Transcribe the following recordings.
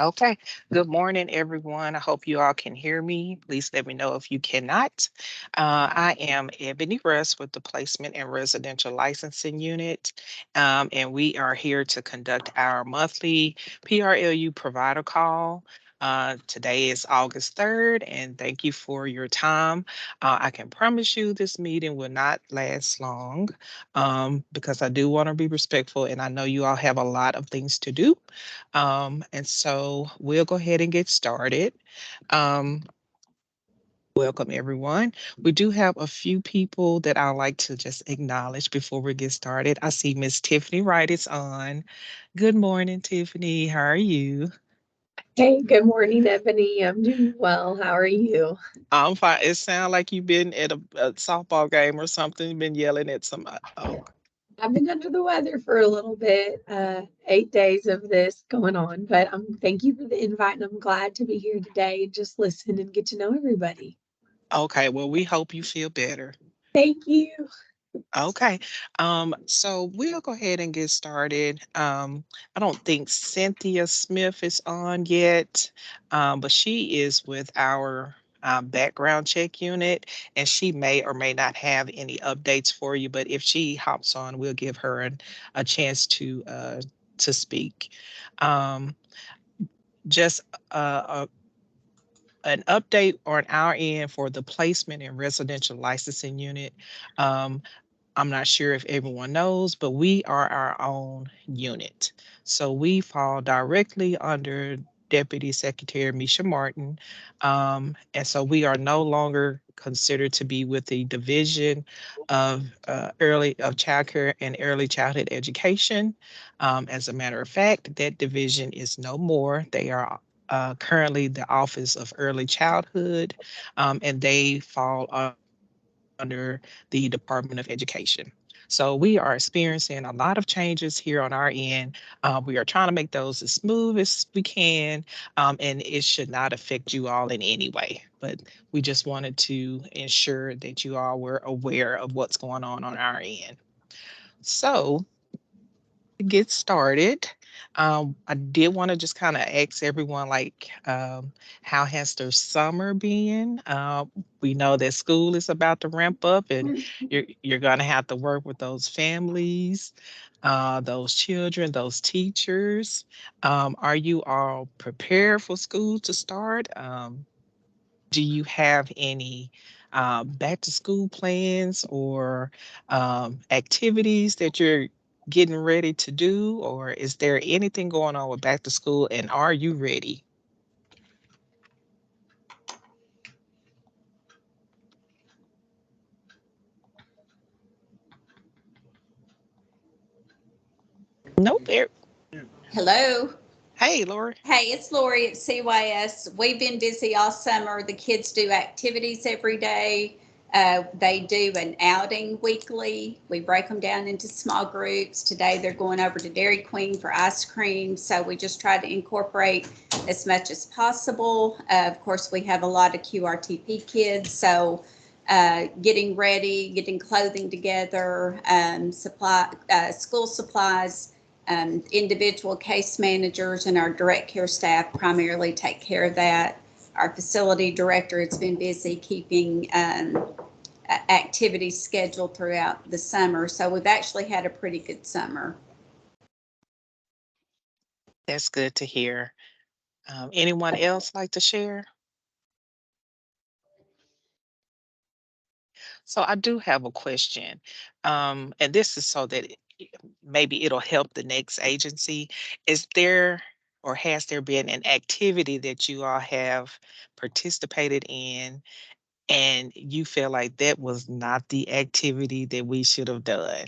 Okay. Good morning, everyone. I hope you all can hear me. Please let me know if you cannot. I am Ebony Russ with the Placement and Residential Licensing Unit, and we are here to conduct our monthly PRLU provider call. Today is August 3rd, and thank you for your time. I can promise you this meeting will not last long because I do want to be respectful, and I know you all have a lot of things to do. And so we'll go ahead and get started. Um, Welcome, everyone. We do have a few people that I'd like to just acknowledge before we get started. I see Miss Tiffany Wright is on. Good morning, Tiffany. How are you? Hey, good morning, Ebony. I'm doing well. How are you? I'm fine. It sounds like you've been at a softball game or something, been yelling at somebody. Oh, I've been under the weather for a little bit, 8 days of this going on, but thank you for the invite, and I'm glad to be here today and just listen and get to know everybody. okay. Well, we hope you feel better. Thank you. Okay. So we'll go ahead and get started. I don't think Cynthia Smith is on yet, but she is with our background check unit, and she may or may not have any updates for you. But if she hops on, we'll give her a chance to speak. Um, just an update on our end for the placement and residential licensing unit. Um, I'm not sure if everyone knows, but we are our own unit. So we fall directly under Deputy Secretary Misha Martin. And so we are no longer considered to be with the Division of Child Care and Early Childhood Education. As a matter of fact, that division is no more. They are currently the Office of Early Childhood, and they fall under the Department of Education. So we are experiencing a lot of changes here on our end. We are trying to make those as smooth as we can, and it should not affect you all in any way. But we just wanted to ensure that you all were aware of what's going on our end. So to get started, I did want to just kind of ask everyone, like, how has their summer been? We know that school is about to ramp up, and you're going to have to work with those families, those children, those teachers. Are you all prepared for school to start? Do you have any back to school plans or activities that you're getting ready to do? Or is there anything going on with back to school, and are you ready? Nope. Hello. Hey, Lori. Hey, it's Lori at CYS. We've been busy all summer. The kids do activities every day. They do an outing weekly. We break them down into small groups. Today they're going over to Dairy Queen for ice cream. So we just try to incorporate as much as possible. Of course, we have a lot of QRTP kids. So getting ready, getting clothing together, school supplies, individual case managers and our direct care staff primarily take care of that. Our facility director has been busy keeping activities scheduled throughout the summer. So we've actually had a pretty good summer. That's good to hear. Anyone else like to share? So I do have a question, and this is so that maybe it'll help the next agency. Is there or has there been an activity that you all have participated in and you feel like that was not the activity that we should have done?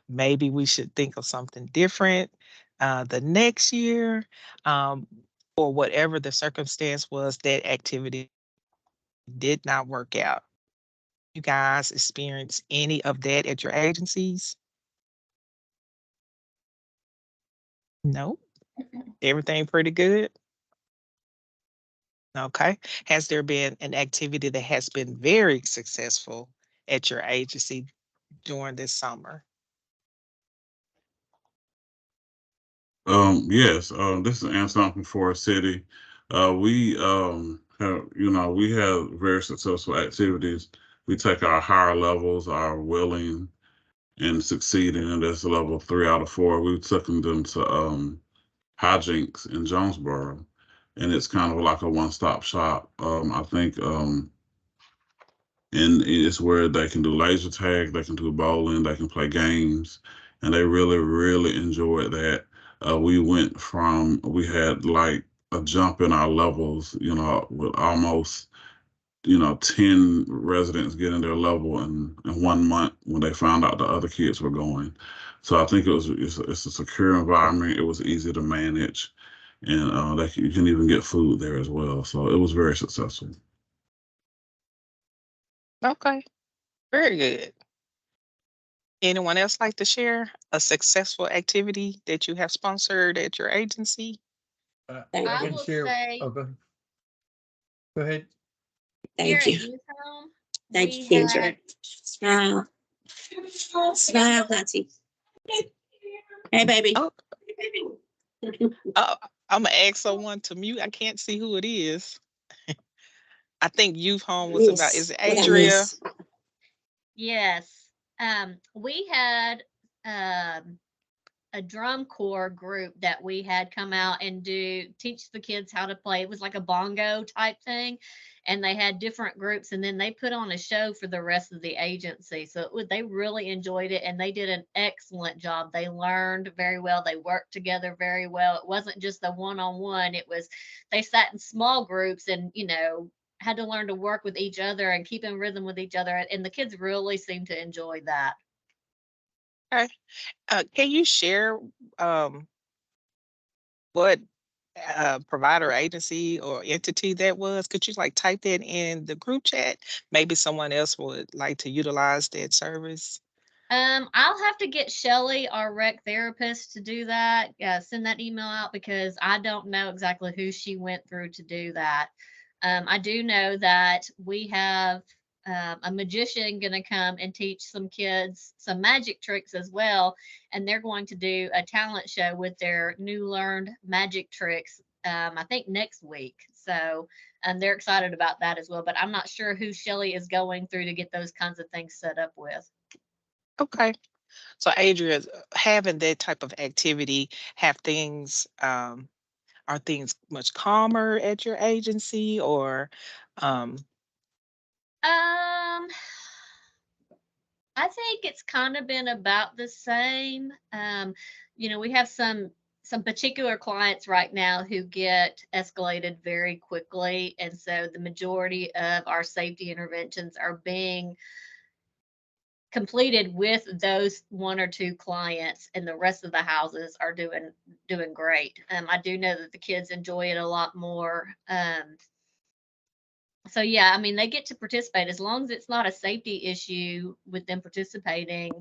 Maybe we should think of something different the next year, um, or whatever the circumstance was, that activity did not work out. You guys experience any of that at your agencies? No? Everything pretty good? Okay. Has there been an activity that has been very successful at your agency during this summer? Yes, this is Anton from Forest City. We we have very successful activities. We take our higher levels, our willing and succeeding, and that's level 3 out of 4. We took them to hijinks in Jonesboro, and it's kind of like a one-stop shop. I think and it's where they can do laser tag, they can do bowling, they can play games, and they really, really enjoyed that. We had like a jump in our levels, with almost 10 residents getting their level in 1 month when they found out the other kids were going. So I think it's a secure environment. It was easy to manage, and you can even get food there as well. So it was very successful. Okay, very good. Anyone else like to share a successful activity that you have sponsored at your agency? Thank I you. will say Oh, go ahead. here Thank at you. Youth Home, Thank we you, Kendra. had Smile. Smile, Hunty. Hey, baby. Oh, uh, I'm gonna ask someone to mute. I can't see who it is. I think youth home was about. Is Miss. it What I Adria? miss? yes, we had um a drum corps group that we had come out and teach the kids how to play. It was like a bongo type thing, and they had different groups, and then they put on a show for the rest of the agency. So they really enjoyed it, and they did an excellent job. They learned very well. They worked together very well. It wasn't just a one-on-one. It was they sat in small groups and had to learn to work with each other and keep in rhythm with each other. And the kids really seemed to enjoy that. Okay. Can you share what provider agency or entity that was? Could you like type that in the group chat? Maybe someone else would like to utilize that service. I'll have to get Shelly, our rec therapist, to do that. Send that email out because I don't know exactly who she went through to do that. I do know that we have a magician going to come and teach some kids some magic tricks as well, and they're going to do a talent show with their new learned magic tricks. I think next week. So, they're excited about that as well. But I'm not sure who Shelly is going through to get those kinds of things set up with. Okay. So Adria, having that type of activity, have things are things much calmer at your agency or um Um, I think it's kind of been about the same. We have some particular clients right now who get escalated very quickly, and so the majority of our safety interventions are being completed with those one or two clients, and the rest of the houses are doing great. I do know that the kids enjoy it a lot more. So yeah, I mean they get to participate as long as it's not a safety issue with them participating.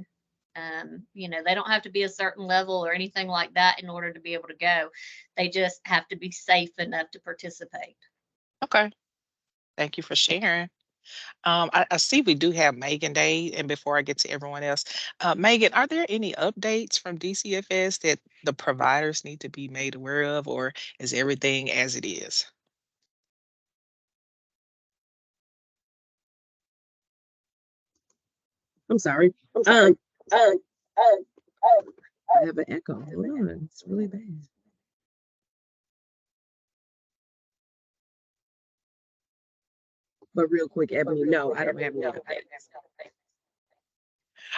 They don't have to be a certain level or anything like that in order to be able to go. They just have to be safe enough to participate. okay. Thank you for sharing. I see we do have Megan Day, and before I get to everyone else, Megan, are there any updates from DCFS that the providers need to be made aware of, or is everything as it is? I'm sorry. Um, I have an echo. Hold on, it's really bad. But real quick, Ebony, no, I don't have any updates.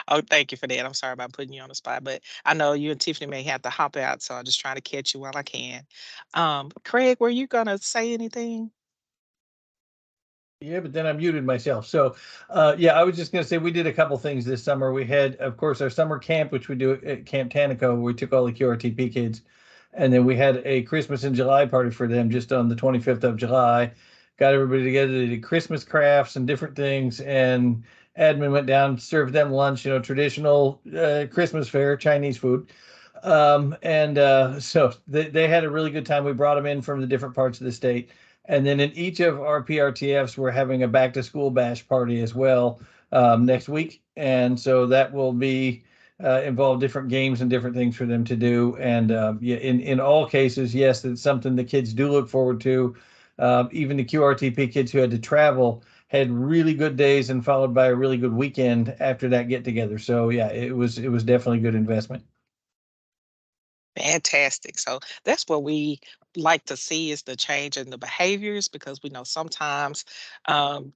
Oh, thank you for that. I'm sorry about putting you on the spot, but I know you and Tiffany may have to hop out, so I'm just trying to catch you while I can. Craig, were you gonna say anything? Yeah, but then I muted myself. So, yeah, I was just going to say we did a couple things this summer. We had, of course, our summer camp, which we do at Camp Tanaco, where we took all the QRTP kids. And then we had a Christmas in July party for them just on the 25th of July. Got everybody together. They did Christmas crafts and different things. And admin went down, served them lunch, traditional Christmas fare, Chinese food. So they had a really good time. We brought them in from the different parts of the state. And then in each of our PRTFs, we're having a back to school bash party as well next week. And so that will be involve different games and different things for them to do. And yeah, in all cases, yes, it's something the kids do look forward to. Even the QRTP kids who had to travel had really good days and followed by a really good weekend after that get together. So yeah, it was definitely a good investment. Fantastic. So that's what we like to see is the change in the behaviors because we know sometimes um,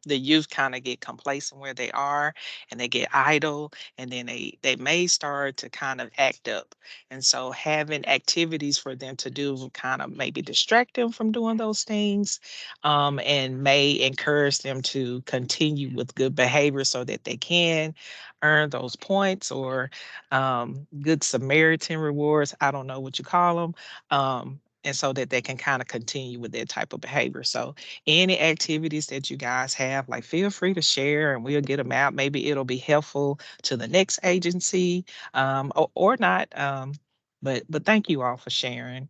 the youth kind of get complacent where they are and they get idle and then they may start to kind of act up. And so having activities for them to do will kind of maybe distract them from doing those things and may encourage them to continue with good behavior so that they can earn those points or good Samaritan rewards. I don't know what you call them. And so that they can kind of continue with that type of behavior. So any activities that you guys have, like feel free to share and we'll get them out. Maybe it'll be helpful to the next agency or not. But thank you all for sharing.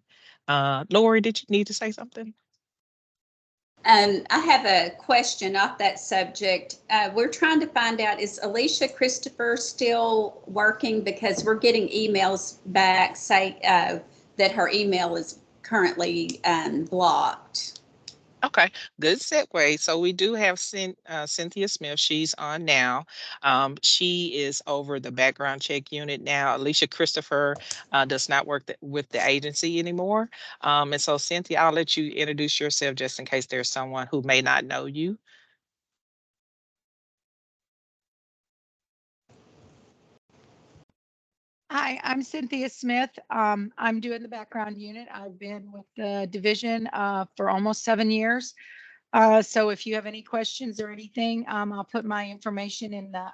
Lori, did you need to say something? I have a question off that subject. We're trying to find out, is Alicia Christopher still working? Because we're getting emails back say that her email is currently blocked. Okay, good segue. So we do have Cynthia Smith. She's on now. She is over the background check unit now. Alicia Christopher does not work with the agency anymore. And so Cynthia, I'll let you introduce yourself just in case there's someone who may not know you. Hi, I'm Cynthia Smith. I'm doing the background unit. I've been with the division for almost 7 years. So if you have any questions or anything, I'll put my information in the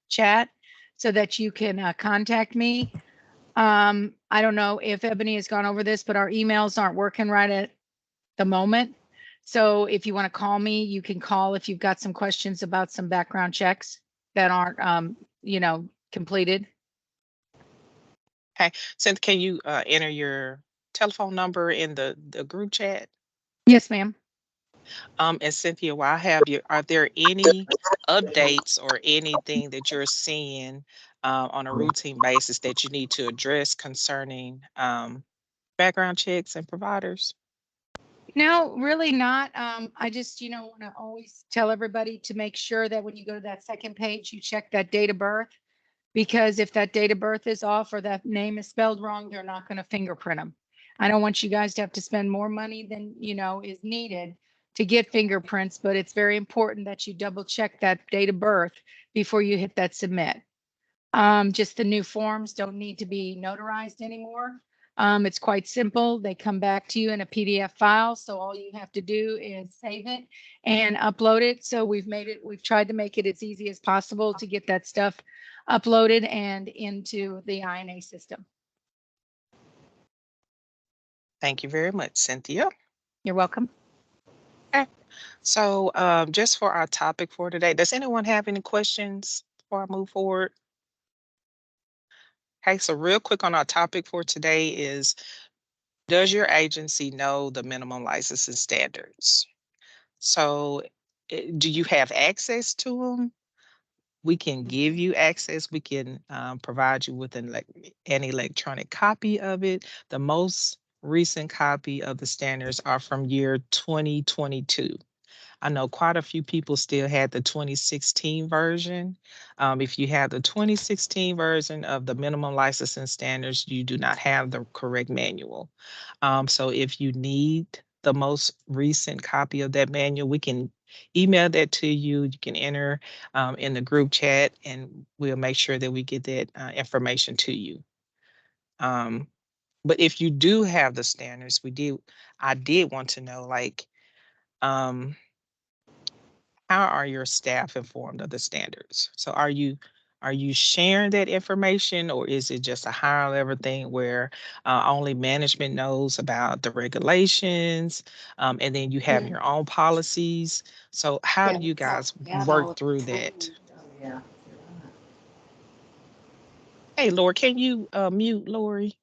chat so that you can contact me. I don't know if Ebony has gone over this, but our emails aren't working right at the moment. So if you want to call me, you can call if you've got some questions about some background checks that aren't, completed. Okay, Cynthia, can you enter your telephone number in the group chat? Yes, ma'am. And Cynthia, while I have you, are there any updates or anything that you're seeing on a routine basis that you need to address concerning background checks and providers? No, really not. I just, want to always tell everybody to make sure that when you go to that second page, you check that date of birth. Because if that date of birth is off or that name is spelled wrong, they're not going to fingerprint them. I don't want you guys to have to spend more money than, is needed to get fingerprints, but it's very important that you double check that date of birth before you hit that submit. Just the new forms don't need to be notarized anymore. It's quite simple. They come back to you in a PDF file. So all you have to do is save it and upload it. So we've tried to make it as easy as possible to get that stuff uploaded and into the INA system. Thank you very much, Cynthia. You're welcome. Okay. So just for our topic for today, does anyone have any questions before I move forward? Okay, so real quick on our topic for today is, does your agency know the minimum licensing standards? So do you have access to them? We can give you access. We can provide you with an electronic copy of it. The most recent copy of the standards are from year 2022. I know quite a few people still had the 2016 version. If you have the 2016 version of the minimum licensing standards, you do not have the correct manual. So if you need the most recent copy of that manual, we can email that to you. You can enter in the group chat and we'll make sure that we get that information to you. But if you do have the standards, I did want to know, like, how are your staff informed of the standards? So are you sharing that information, or is it just a higher level thing where only management knows about the regulations, and then you have your own policies? So how do you guys work through that? Hey, Lori, can you mute Lori?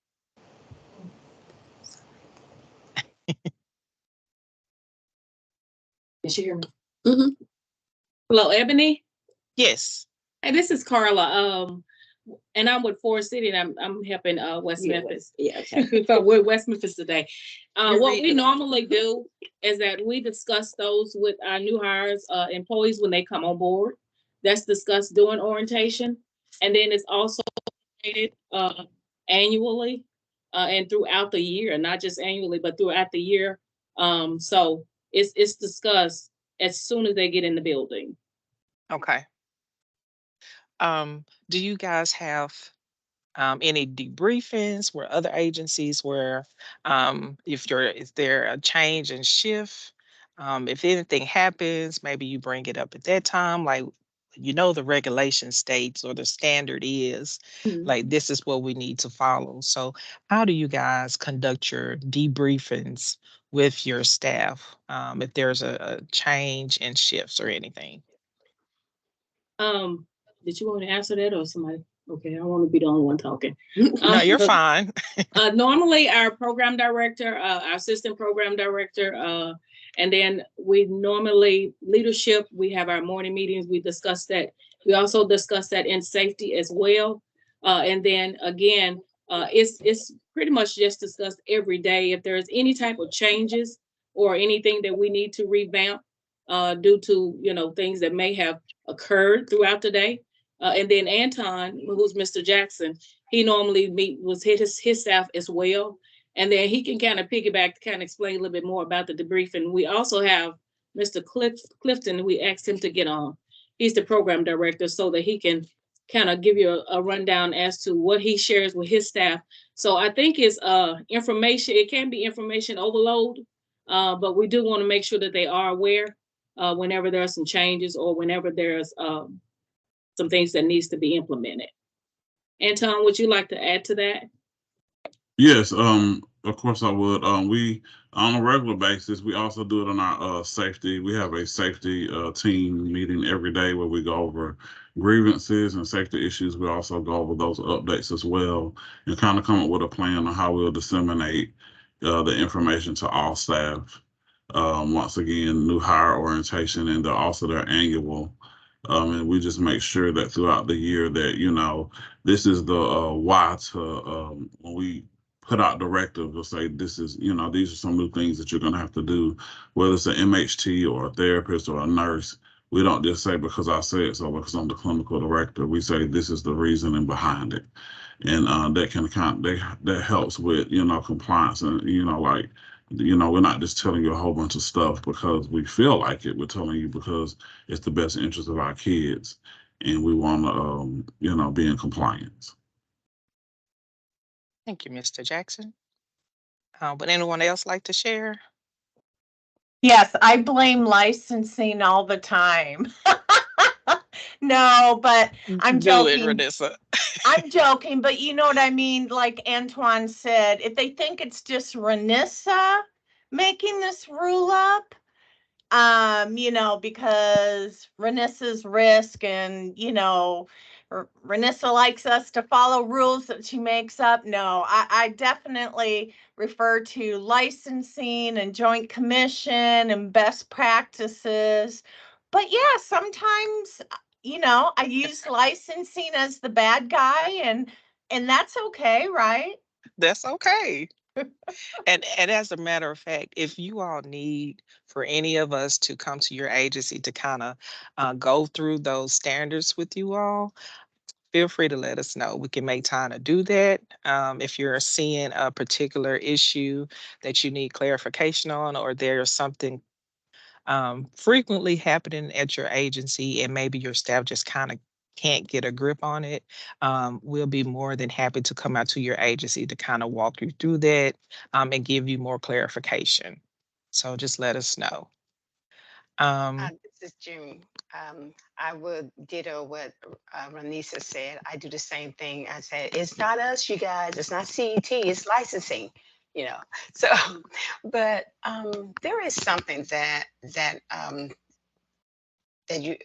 Can she hear me? Mm-hmm. Hello, Ebony. Yes. Hey, this is Carla. and I'm with Forest City, and I'm helping West Yeah, Memphis. Yeah, okay. So we're West Memphis today. You're What we reading. normally do is that we discuss those with our new hires, employees when they come on board. That's discussed during orientation, and then it's also updated annually and throughout the year, not just annually, but throughout the year. So it's discussed as soon as they get in the building. Okay. Do you guys have any debriefings where other agencies where if you're is there a change in shift? If anything happens, maybe you bring it up at that time, like the regulation states or the standard is Mhm. like this is what we need to follow. So how do you guys conduct your debriefings with your staff if there's a change in shifts or anything? Um, did you want to answer that or somebody? Okay, I don't want to be the only one talking. No, you're fine. Normally, our program director, our assistant program director, and then we normally leadership. We have our morning meetings. We discuss that. We also discuss that in safety as well. And then again, it's pretty much just discussed every day. If there's any type of changes or anything that we need to revamp due to things that may have occurred throughout the day. And then Anton, who's Mr. Jackson, he normally meet with his staff as well. And then he can kind of piggyback to kind of explain a little bit more about the debriefing. We also have Mr. Clifton. We asked him to get on. He's the program director so that he can kind of give you a rundown as to what he shares with his staff. So I think it's information. It can be information overload, but we do want to make sure that they are aware whenever there are some changes or whenever there's some things that needs to be implemented. Anton, would you like to add to that? Yes, of course I would. We on a regular basis, we also do it on our safety. We have a safety team meeting every day where we go over grievances and safety issues. We also go over those updates as well and kind of come up with a plan on how we'll disseminate the information to all staff. Once again, new hire orientation and also their annual. And we just make sure that throughout the year that, this is the why to when we put out directives or say this is, these are some new things that you're going to have to do, whether it's an MHT or a therapist or a nurse. We don't just say because I said so because I'm the clinical director. We say this is the reasoning behind it, and that can that helps with compliance and like we're not just telling you a whole bunch of stuff because we feel like it. We're telling you because it's the best interest of our kids, and we want to be in compliance. Thank you, Mr. Jackson. Would anyone else like to share? Yes, I blame licensing all the time. No, but I'm Do it, joking. Renessa. I'm joking, but you know what I mean? Like Antoine said, if they think it's just Renissa making this rule up, because Renissa's risk and, Renissa likes us to follow rules that she makes up. No, I definitely refer to licensing and joint commission and best practices. But yeah, sometimes, I use licensing as the bad guy and that's okay, right? That's okay. And as a matter of fact, if you all need for any of us to come to your agency to kind of go through those standards with you all, feel free to let us know. We can make time to do that. If you're seeing a particular issue that you need clarification on, or there's something frequently happening at your agency and maybe your staff just kind of can't get a grip on it, we'll be more than happy to come out to your agency to kind of walk you through that and give you more clarification. So just let us know. This is June. I would ditto what Ranisa said. I do the same thing. I said, it's not us, you guys. It's not CET. It's licensing. You know. So, but there is something that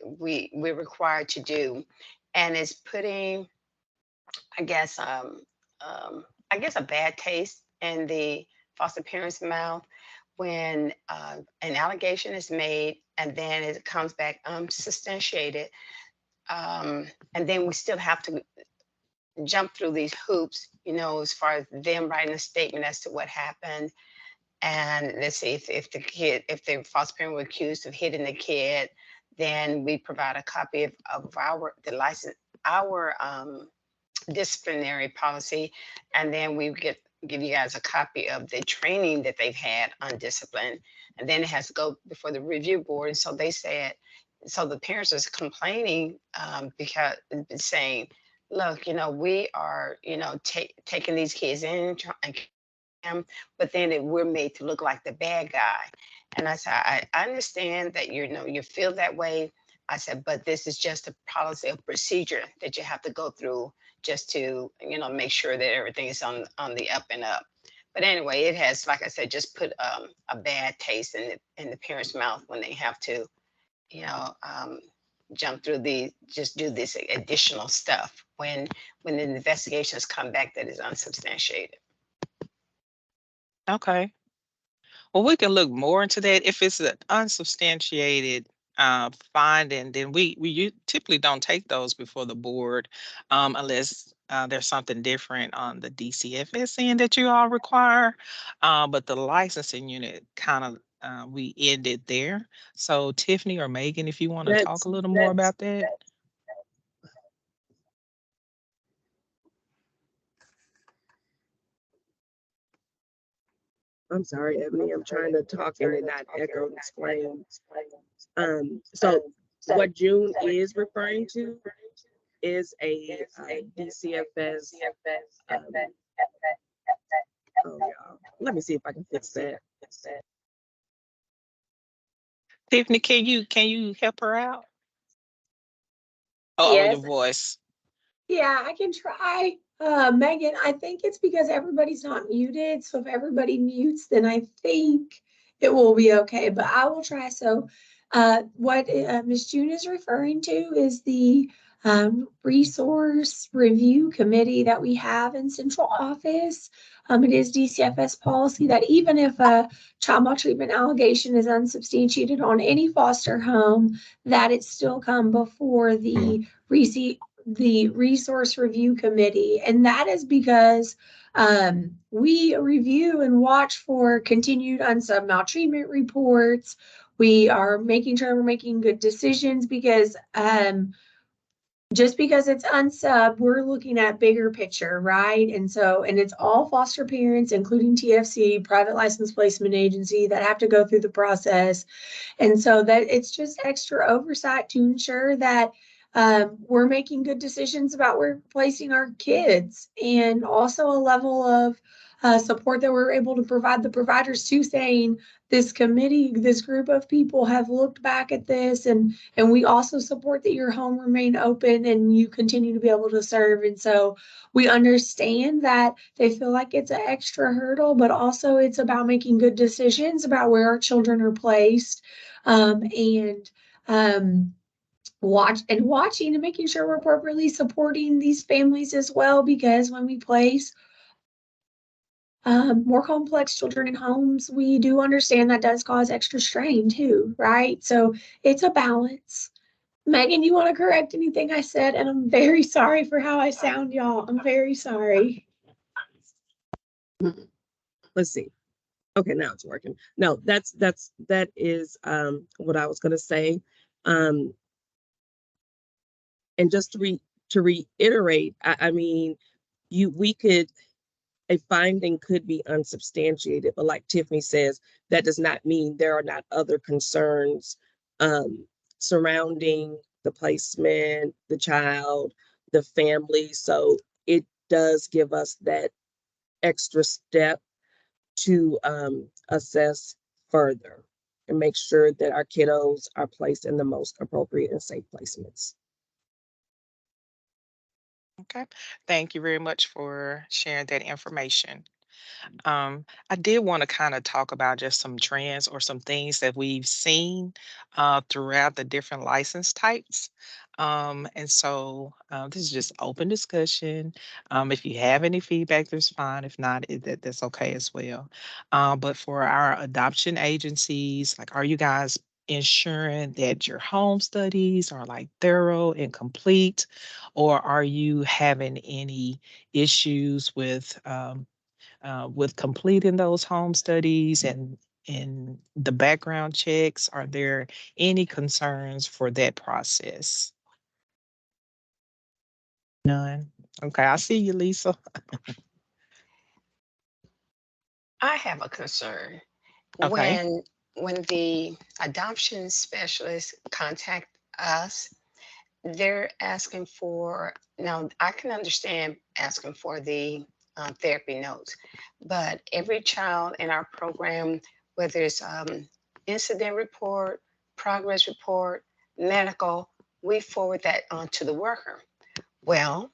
we're required to do, and it's putting, I guess, I guess a bad taste in the foster parent's mouth when an allegation is made and then it comes back unsubstantiated, and then we still have to jump through these hoops, as far as them writing a statement as to what happened. And let's see, if the foster parent were accused of hitting the kid, then we provide a copy of the license, our disciplinary policy, and then we give you guys a copy of the training that they've had on discipline, and then it has to go before the review board. And so they said, so the parents is complaining, because saying, look, we are, taking these kids in and them, but then we're made to look like the bad guy. And I said, I understand that you feel that way. I said, but this is just a policy, a procedure that you have to go through just to, make sure that everything is on the up and up. But anyway, it has, like I said, just put a bad taste in the parents' mouth when they have to, you know, um, jump through just do this additional stuff when the investigations come back that is unsubstantiated. Okay. Well, we can look more into that. If it's an unsubstantiated finding, then we typically don't take those before the board, unless there's something different on the DCFS end that you all require. But the licensing unit kind of we ended there. So Tiffany or Megan, if you want to talk That's a little more about that. I'm sorry, Ebony. I'm trying to talk and it not echo and explain. So what June is referring to is a DCFS. Um, oh, yeah. Let me see if I can fix that. Tiffany, can you help her out? Oh, your Yes. voice. Yeah, I can try. Megan, I think it's because everybody's not muted. So if everybody mutes, then I think it will be okay. But I will try. So, what Ms. June is referring to is the resource review committee that we have in central office. It is DCFS policy that even if a child maltreatment allegation is unsubstantiated on any foster home, that it still come before the resource review committee. And that is because we review and watch for continued unsub maltreatment reports. We are making sure we're making good decisions because just because it's unsub, we're looking at bigger picture, right? And it's all foster parents, including TFC, private license placement agency, that have to go through the process. And so that it's just extra oversight to ensure that we're making good decisions about where we're placing our kids, and also a level of support that we're able to provide the providers to, saying this committee, this group of people have looked back at this, and we also support that your home remain open and you continue to be able to serve. And so we understand that they feel like it's an extra hurdle, but also it's about making good decisions about where our children are placed, and watching and making sure we're appropriately supporting these families as well, because when we place more complex children in homes, we do understand that does cause extra strain too, right? So it's a balance. Megan, you want to correct anything I said? And I'm very sorry for how I sound, y'all. I'm very sorry. Let's see. Okay, now it's working. No, that is what I was gonna say. Um, and just to reiterate, I mean, we could, a finding could be unsubstantiated, but like Tiffany says, that does not mean there are not other concerns um, surrounding the placement, the child, the family. So it does give us that extra step to assess further and make sure that our kiddos are placed in the most appropriate and safe placements. Okay. Thank you very much for sharing that information. I did want to kind of talk about just some trends or some things that we've seen throughout the different license types. And so this is just open discussion. If you have any feedback, that's fine. If not, that's okay as well. But for our adoption agencies, like, are you guys ensuring that your home studies are like thorough and complete, or are you having any issues with completing those home studies and the background checks? Are there any concerns for that process? None. Okay, I see you, Lisa. I have a concern. Okay. When the adoption specialists contact us, they're asking for, now I can understand asking for the therapy notes, but every child in our program, whether it's incident report, progress report, medical, we forward that on to the worker. Well,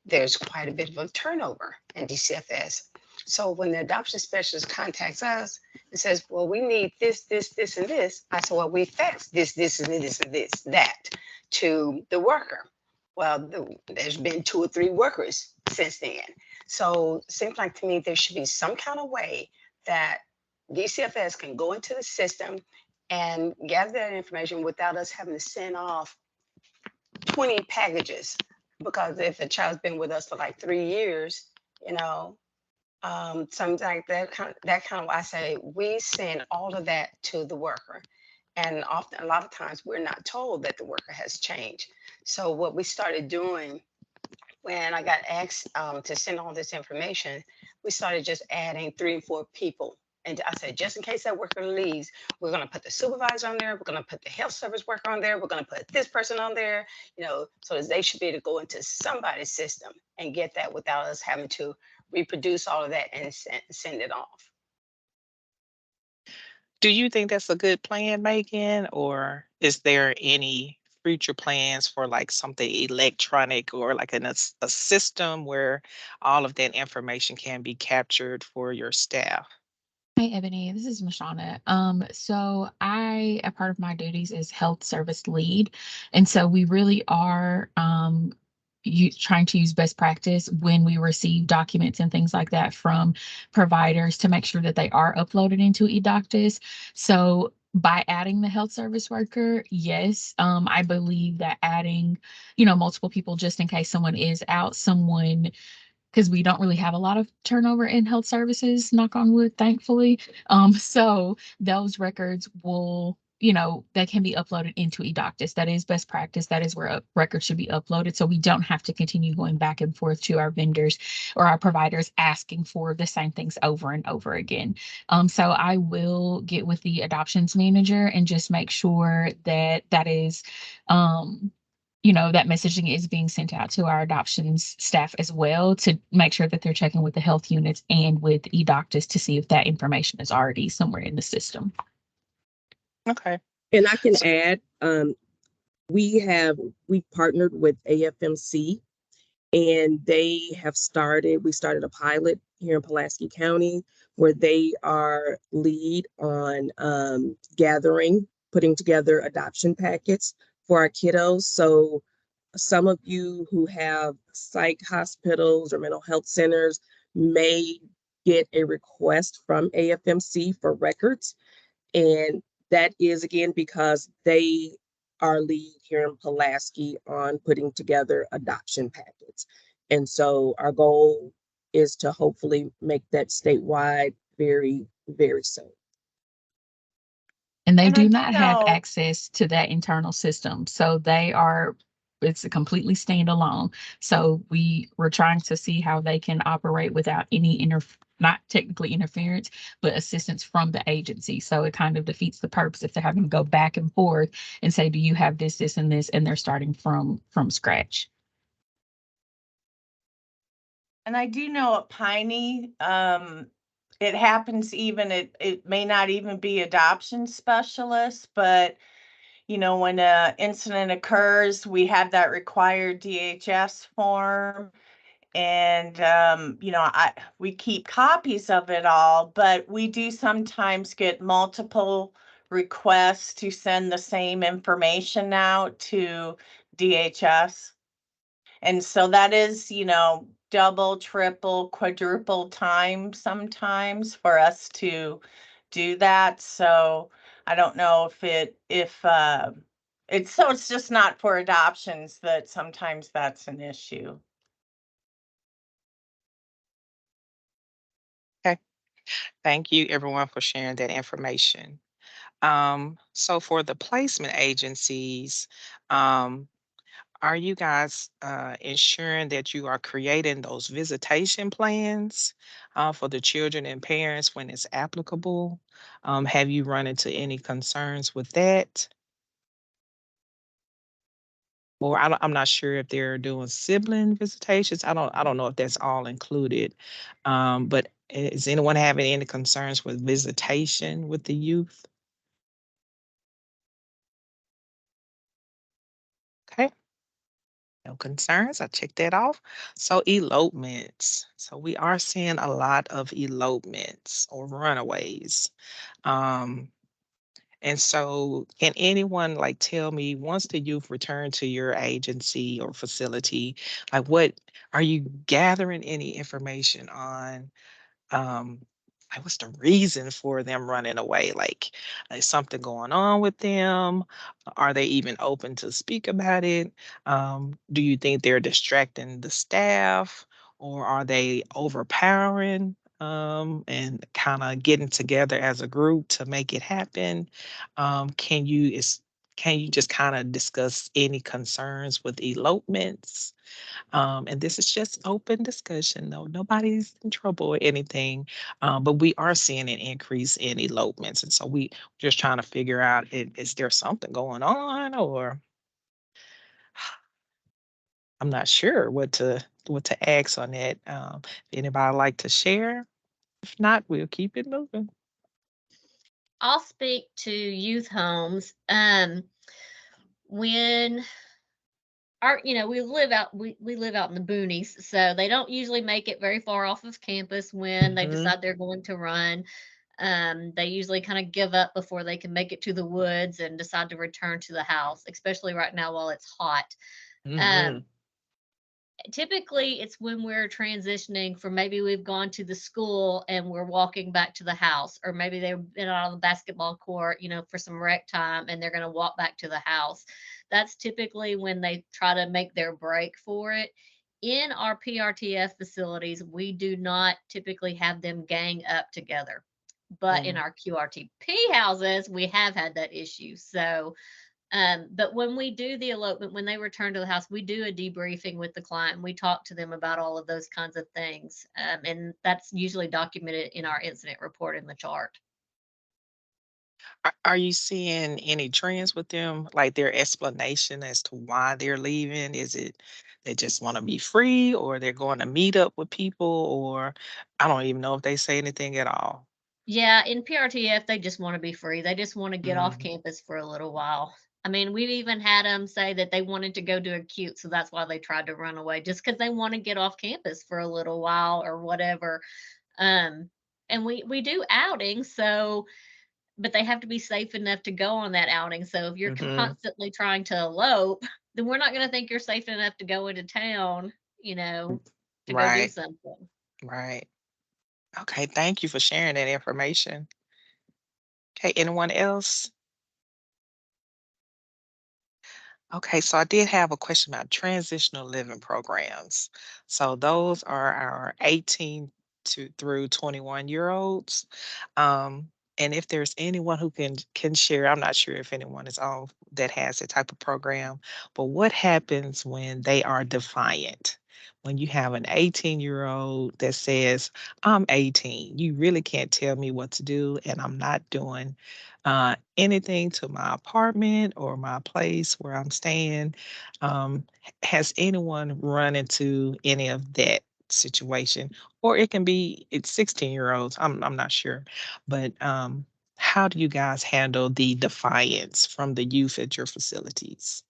there's quite a bit of a turnover in DCFS. So when the adoption specialist contacts us and says, well, we need this, this, this, and this, I said, well, we faxed this, and this, and this, that to the worker. Well, there's been 2 or 3 workers since then. So it seems like to me there should be some kind of way that DCFS can go into the system and gather that information without us having to send off 20 packages, because if a child's been with us for like 3 years, something like that kind of, I say we send all of that to the worker. And often, a lot of times, we're not told that the worker has changed. So what we started doing when I got asked to send all this information, we started just adding 3 and 4 people. And I said, just in case that worker leaves, we're going to put the supervisor on there. We're going to put the health service worker on there. We're going to put this person on there, so that they should be able to go into somebody's system and get that without us having to reproduce all of that and send it off. Do you think that's a good plan, Megan, or is there any future plans for like something electronic or like a system where all of that information can be captured for your staff? Hey Ebony, this is Mashana. So a part of my duties is health service lead. And so we really are trying to use best practice when we receive documents and things like that from providers to make sure that they are uploaded into eDoctus. So by adding the health service worker, yes, I believe that adding, multiple people just in case someone is out, because we don't really have a lot of turnover in health services, knock on wood, thankfully. So those records will, they can be uploaded into eDoctus. That is best practice. That is where records should be uploaded. So we don't have to continue going back and forth to our vendors or our providers asking for the same things over and over again. So I will get with the adoptions manager and just make sure that is, that messaging is being sent out to our adoptions staff as well to make sure that they're checking with the health units and with eDoctors to see if that information is already somewhere in the system. Okay. And I can add, we partnered with AFMC, and we started a pilot here in Pulaski County where they are lead on putting together adoption packets for our kiddos. So some of you who have psych hospitals or mental health centers may get a request from AFMC for records. And that is, again, because they are lead here in Pulaski on putting together adoption packets. And so our goal is to hopefully make that statewide very, very soon. And they do not have access to that internal system. So it's a completely standalone. So we're trying to see how they can operate without any not technically interference, but assistance from the agency. So it kind of defeats the purpose if they're having to go back and forth and say, do you have this, this, and this? And they're starting from scratch. And I do know at Piney, it happens it may not even be adoption specialists, but when an incident occurs, we have that required DHS form. And, we keep copies of it all, but we do sometimes get multiple requests to send the same information out to DHS. And so that is, double, triple, quadruple time sometimes for us to do that. So I don't know if it's just not for adoptions, that sometimes that's an issue. Okay. Thank you, everyone, for sharing that information. So for the placement agencies, um, are you guys ensuring that you are creating those visitation plans for the children and parents when it's applicable? Have you run into any concerns with that? Or I'm not sure if they're doing sibling visitations. I don't know if that's all included. But is anyone having any concerns with visitation with the youth? Okay. No concerns. I checked that off. So elopements. So we are seeing a lot of elopements or runaways. Um, and so can anyone like tell me once the youth return to your agency or facility, like what are you gathering any information on um like what's the reason for them running away? Like is something going on with them? Are they even open to speak about it? Do you think they're distracting the staff, or are they overpowering and kind of getting together as a group to make it happen? Can you just kind of discuss any concerns with elopements? And this is just open discussion. No, nobody's in trouble or anything. But we are seeing an increase in elopements. And so we just trying to figure out is there something going on, or I'm not sure what to ask on that. If anybody like to share? If not, we'll keep it moving. I'll speak to youth homes. When we live out in the boonies, so they don't usually make it very far off of campus when they Mhm. decide they're going to run. They usually kind of give up before they can make it to the woods and decide to return to the house, especially right now while it's hot. Um, Mhm. Typically it's when we're transitioning from, maybe we've gone to the school and we're walking back to the house, or maybe they've been out on the basketball court, for some rec time, and they're going to walk back to the house. That's typically when they try to make their break for it. In our PRTF facilities, we do not typically have them gang up together, but in Mm. our QRTP houses we have had that issue. But when we do the elopement, when they return to the house, we do a debriefing with the client and we talk to them about all of those kinds of things. And that's usually documented in our incident report in the chart. Are you seeing any trends with them, like their explanation as to why they're leaving? Is it they just want to be free, or they're going to meet up with people, or I don't even know if they say anything at all. Yeah, in PRTF, they just want to be free. They just want to get off Mhm. campus for a little while. I mean, we've even had them say that they wanted to go to acute, so that's why they tried to run away, just because they want to get off campus for a little while or whatever. Um, and we do outings, so but they have to be safe enough to go on that outing. So if you're Mhm. constantly trying to elope, then we're not going to think you're safe enough to go into town, to go do Right, something. right. Okay, thank you for sharing that information. Okay, anyone else? Okay, so I did have a question about transitional living programs. So those are our 18 to through 21-year-olds. And if there's anyone who can share, I'm not sure if anyone is on that has that type of program, but what happens when they are defiant? When you have an 18-year-old that says, I'm 18, you really can't tell me what to do, and I'm not doing anything to my apartment or my place where I'm staying. Has anyone run into any of that situation? Or it can be it's 16-year-olds. I'm not sure. But how do you guys handle the defiance from the youth at your facilities?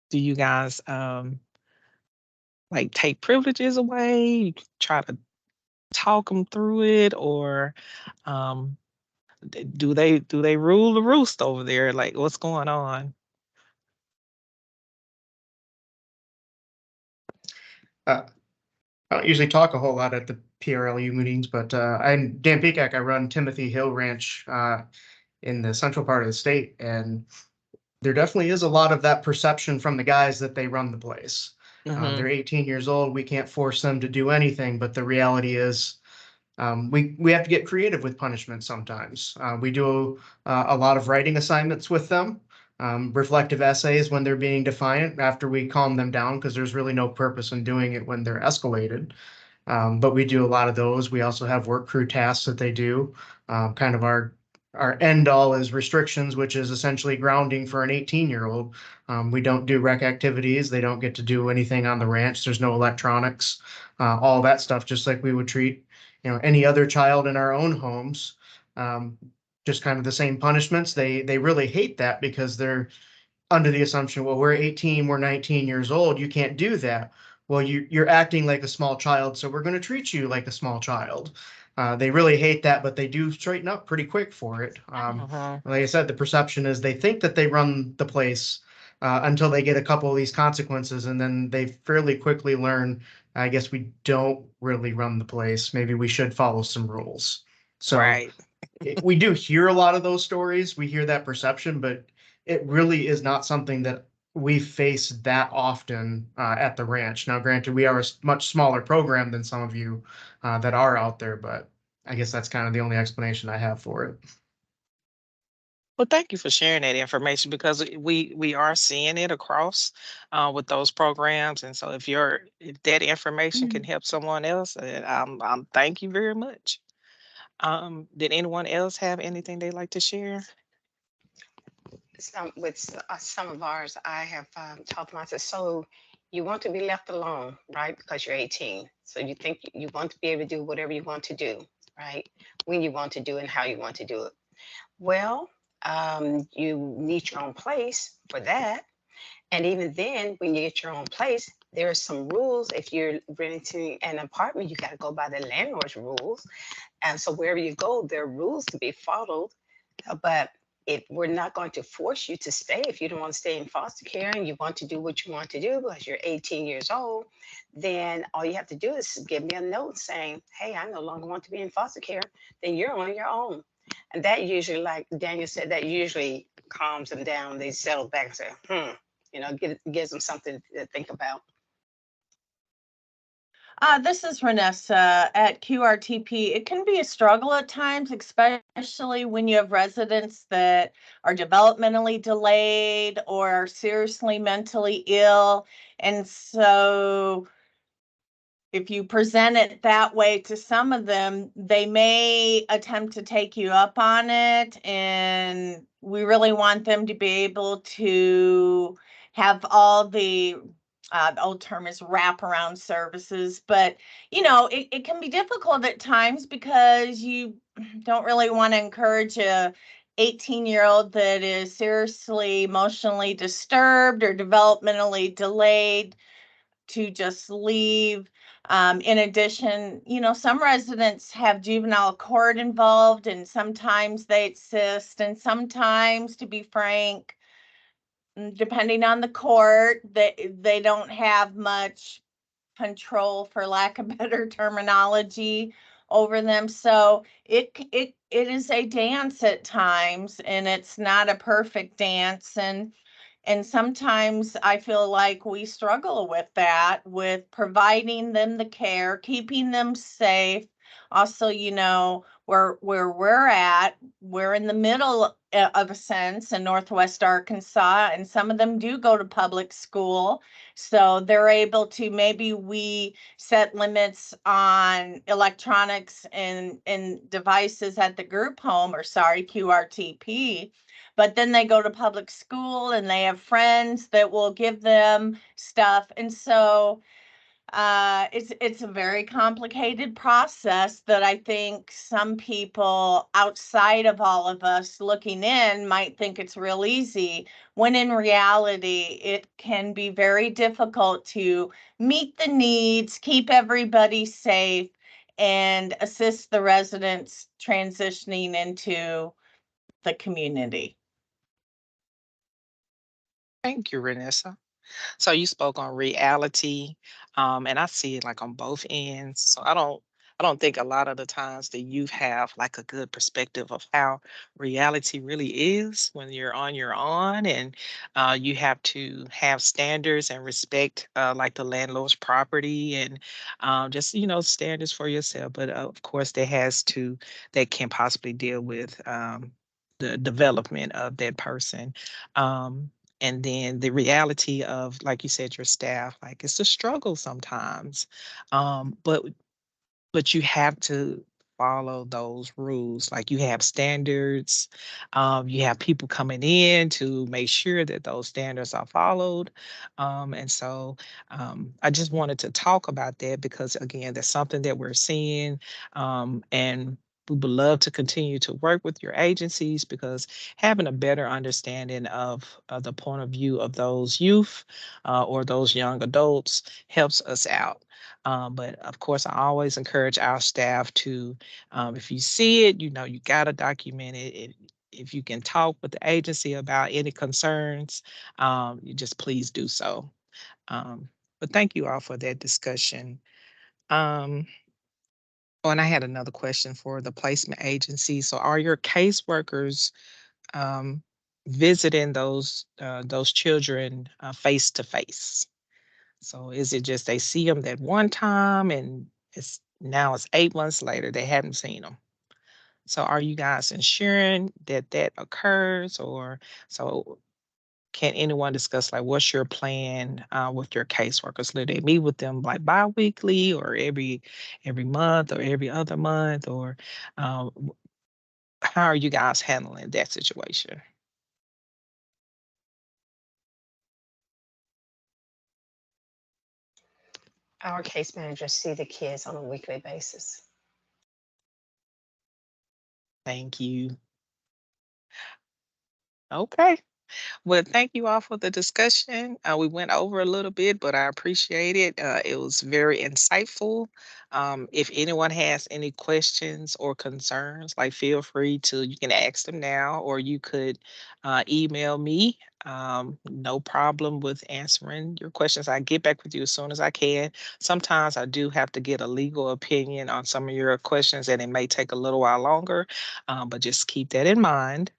Do you guys like take privileges away? You try to talk them through it, or um, do they rule the roost over there? Like, what's going on? Uh, I don't usually talk a whole lot at the PRLU meetings, but I'm Dan Peacock. I run Timothy Hill Ranch in the central part of the state, and there definitely is a lot of that perception from the guys that they run the place. They're 18 years old. We can't force them to do anything, but the reality is we have to get creative with punishment sometimes. We do a lot of writing assignments with them, reflective essays when they're being defiant after we calm them down, because there's really no purpose in doing it when they're escalated. But we do a lot of those. We also have work crew tasks that they do. Kind of our end all is restrictions, which is essentially grounding for an 18-year-old. We don't do rec activities. They don't get to do anything on the ranch. There's no electronics, all that stuff, just like we would treat, any other child in our own homes. Um, just kind of the same punishments. They really hate that because they're under the assumption, well, we're 18, we're 19 years old, you can't do that. Well, you're acting like a small child, so we're going to treat you like a small child. They really hate that, but they do straighten up pretty quick for it. Like I said, the perception is they think that they run the place until they get a couple of these consequences, and then they fairly quickly learn, I guess we don't really run the place. Maybe we should follow some rules. So Right. we do hear a lot of those stories. We hear that perception, but it really is not something that we face that often at the ranch. Now, granted, we are a much smaller program than some of you that are out there, but I guess that's kind of the only explanation I have for it. Well, thank you for sharing that information because we are seeing it across with those programs, and so if that information can help someone else, I'm thank you very much. Did anyone else have anything they'd like to share? Some of ours, I have talked to myself. So you want to be left alone, right? Because you're 18. So you think you want to be able to do whatever you want to do, right? When you want to do it and how you want to do it. Well, you need your own place for that. And even then, when you get your own place, there are some rules. If you're renting an apartment, you got to go by the landlord's rules. And so wherever you go, there are rules to be followed. But if we're not going to force you to stay, if you don't want to stay in foster care and you want to do what you want to do because you're 18 years old, then all you have to do is give me a note saying, hey, I no longer want to be in foster care. Then you're on your own. And that usually, like Daniel said, that usually calms them down. They settle back and say, gives them something to think about. This is Renessa at QRTP. It can be a struggle at times, especially when you have residents that are developmentally delayed or are seriously mentally ill. And so if you present it that way to some of them, they may attempt to take you up on it. And we really want them to be able to have all the old term is wraparound services, but it can be difficult at times because you don't really want to encourage a 18-year-old that is seriously emotionally disturbed or developmentally delayed to just leave. In addition, some residents have juvenile court involved, and sometimes they assist, and sometimes, to be frank, depending on the court, they don't have much control, for lack of better terminology, over them. So it is a dance at times, and it's not a perfect dance. And sometimes I feel like we struggle with that, with providing them the care, keeping them safe. Also, where we're at, we're in the middle of a sense in Northwest Arkansas, and some of them do go to public school. So they're able to, maybe we set limits on electronics and devices at the group home, or sorry, QRTP. But then they go to public school and they have friends that will give them stuff. And so it's a very complicated process that I think some people outside of all of us looking in might think it's real easy, when in reality, it can be very difficult to meet the needs, keep everybody safe, and assist the residents transitioning into the community. Thank you, Renessa. So you spoke on reality, And I see it like on both ends. So I don't think a lot of the times the youth have like a good perspective of how reality really is when you're on your own, and you have to have standards and respect like the landlord's property, and just standards for yourself. But of course, that can possibly deal with the development of that person. Um, and then the reality of, like you said, your staff, like it's a struggle sometimes. But you have to follow those rules. Like, you have standards, you have people coming in to make sure that those standards are followed. And so I just wanted to talk about that because, again, that's something that we're seeing. And we would love to continue to work with your agencies, because having a better understanding of the point of view of those youth or those young adults helps us out. But of course, I always encourage our staff to, if you see it, you got to document it. If you can talk with the agency about any concerns, you just please do so. Um, but thank you all for that discussion. Um, oh, and I had another question for the placement agency. So, are your caseworkers um, visiting those children face to face? So is it just they see them that one time, and it's 8 months later they hadn't seen them? So are you guys ensuring that that occurs, or so can anyone discuss like what's your plan with your caseworkers? Do they meet with them like bi-weekly, or every month, or every other month, or um, how are you guys handling that situation? Our case managers see the kids on a weekly basis. Thank you. Okay. Well, thank you all for the discussion. We went over a little bit, but I appreciate it. It was very insightful. If anyone has any questions or concerns, like feel free to, you can ask them now, or you could email me. No problem with answering your questions. I get back with you as soon as I can. Sometimes I do have to get a legal opinion on some of your questions, and it may take a little while longer, but just keep that in mind.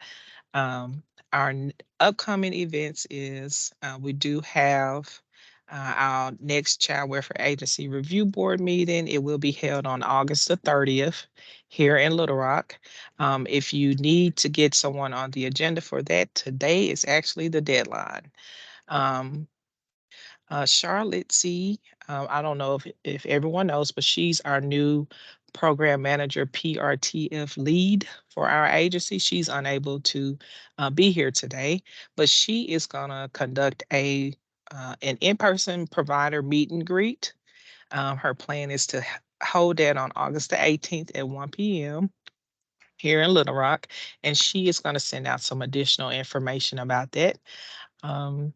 Um, our upcoming events is we do have our next Child Welfare Agency Review Board meeting. It will be held on August the 30th here in Little Rock. If you need to get someone on the agenda for that, today is actually the deadline. Um, Charlotte C. I don't know if everyone knows, but she's our new program manager, PRTF lead for our agency. She's unable to be here today, but she is going to conduct an in-person provider meet and greet. Her plan is to hold that on August the 18th at 1 p.m. here in Little Rock, and she is going to send out some additional information about that. Um,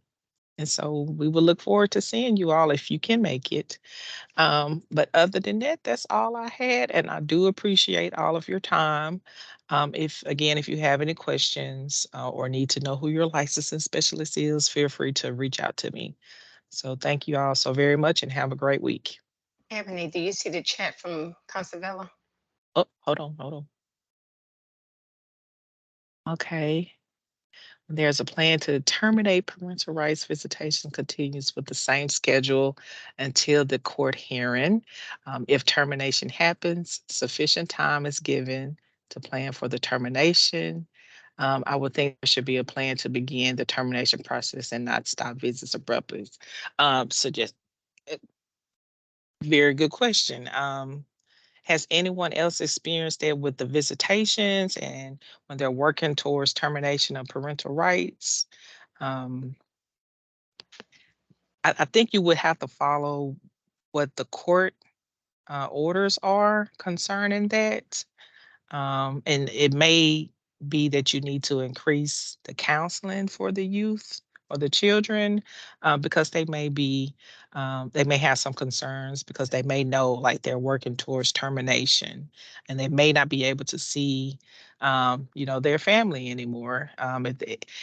and so we will look forward to seeing you all if you can make it. But other than that, that's all I had. And I do appreciate all of your time. If you have any questions or need to know who your licensing specialist is, feel free to reach out to me. So thank you all so very much, and have a great week. Ebony, do you see the chat from Constavella? Oh, hold on. Okay. There's a plan to terminate parental rights visitation continues with the same schedule until the court hearing. If termination happens, sufficient time is given to plan for the termination. I would think there should be a plan to begin the termination process and not stop visits abruptly. Just uh, very good question. Has anyone else experienced that with the visitations and when they're working towards termination of parental rights? Um, I think you would have to follow what the court orders are concerning that. And it may be that you need to increase the counseling for the youth or the children because they may have some concerns because they may know like they're working towards termination, and they may not be able to see, their family anymore.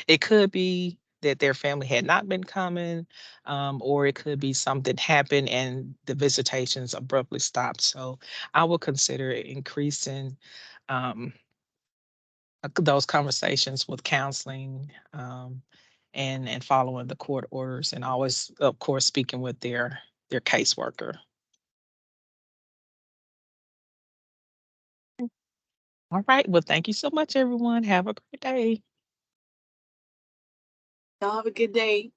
It could be that their family had not been coming, or it could be something happened and the visitations abruptly stopped. So I will consider increasing those conversations with counseling, and following the court orders, and always, of course, speaking with their caseworker. All right. Well, thank you so much, everyone. Have a great day. Y'all have a good day.